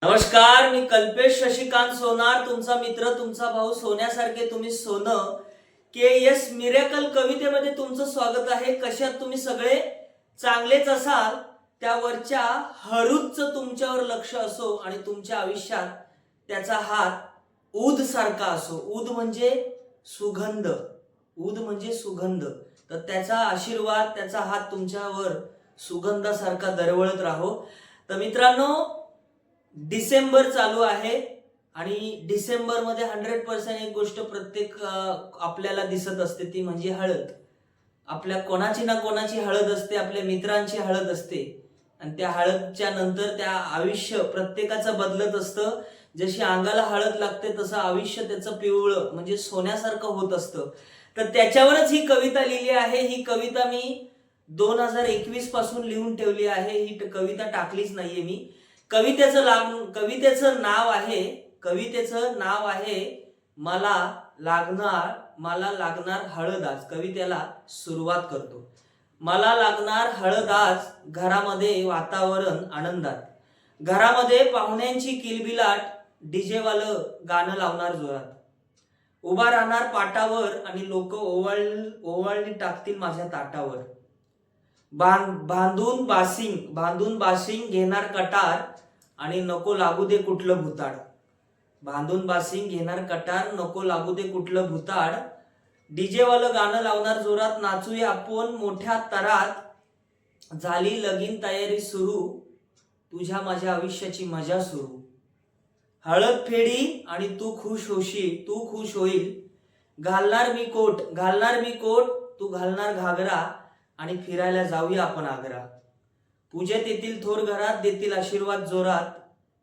नमस्कार, मी कल्पेश शशिकांत सोनार, तुमचा मित्र, तुमचा भाऊ. सोन्यासारखे तुम्ही सोनं. KS मिरेकल कवितेमध्ये तुमचं स्वागत आहे. कशात तुम्ही सगळे चांगलेच असाल. त्यावरच्या हरूचं तुमच्यावर लक्ष असो आणि तुमच्या आयुष्यात त्याचा हात ऊद सारखा असो. ऊद म्हणजे सुगंध. ऊद म्हणजे सुगंध. तर त्याचा आशीर्वाद, त्याचा हात तुमच्यावर सुगंधासारखा दरवळत राहो. तर मित्रांनो, डिसेंबर चालू आहे आणि डिसेंबर मध्ये 100% एक गोष्ट प्रत्येक आपल्याला दिसत असते, ती म्हणजे हळद. आपल्या कोणाची ना कोणाची हळद असते, आपल्या मित्रांची हळद असते आणि त्या हळदच्या नंतर त्या आयुष्य प्रत्येकाचं बदलत असतं. जशी अंगाला हळद लागते तसं आयुष्य त्याचं पिवळं म्हणजे सोन्यासारखं होत असतं. तर त्याच्यावरच ही कविता लिहिली आहे. ही कविता मी 2021 पासून लिहून ठेवली आहे. ही कविता टाकलीच नाहीये मी. कवितेचं नाव आहे मला लागणार हळद आज. कवितेला सुरुवात करतो. मला लागणार हळद आज, घरामध्ये वातावरण आनंदात, घरामध्ये पाहुण्यांची किलबिलाट, डीजे वालं गाणं लावणार जोरात, उभा राहणार पाटावर आणि लोक ओवाळणी टाकतील माझ्या ताटावर, बांधून बाशिंग घेणार कटार आणि नको लागू दे कुठलं भुताड. बांधून बाशिंग घेणार कटार, नको लागू दे कुठलं भुताड, डीजे वालं गाणं लावणार जोरात, नाचूया आपण मोठ्या तरात, झाली लगीन तयारी सुरू, तुझ्या माझ्या आयुष्याची मजा सुरू. हळद फेडी आणि तू खुश होईल, घालणार मी कोट, तू घालणार घागरा आणि फिरायला जाऊया आपण आग्रा. पूजेत येतील थोर घरात, देतील आशीर्वाद जोरात,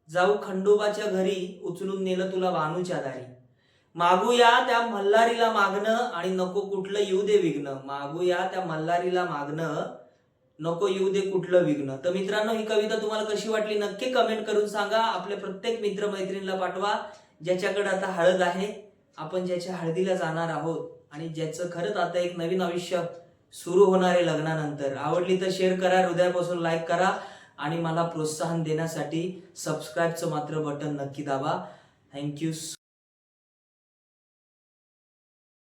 जाऊ खंडोबाच्या घरी, उचलून नेलं तुला वानूच्या दारी. मागूया त्या मल्हारीला मागणं आणि नको कुठलं येऊ दे विघ्न. मागूया त्या मल्हारीला मागणं, नको येऊ दे कुठलं विघ्न. तर मित्रांनो, ही कविता तुम्हाला कशी वाटली नक्की कमेंट करून सांगा. आपल्या प्रत्येक मित्र मैत्रिणीला पाठवा ज्याच्याकडे आता हळद आहे, आपण ज्याच्या हळदीला जाणार आहोत आणि ज्याचं खरंच आता एक नवीन आयुष्य सुरू होणार आहे लग्नानंतर. आवडली तर शेअर करा, हृदयापासून लाईक करा आणि मला प्रोत्साहन देण्यासाठी सबस्क्राईबचं मात्र बटन नक्की दाबा. थँक्यू.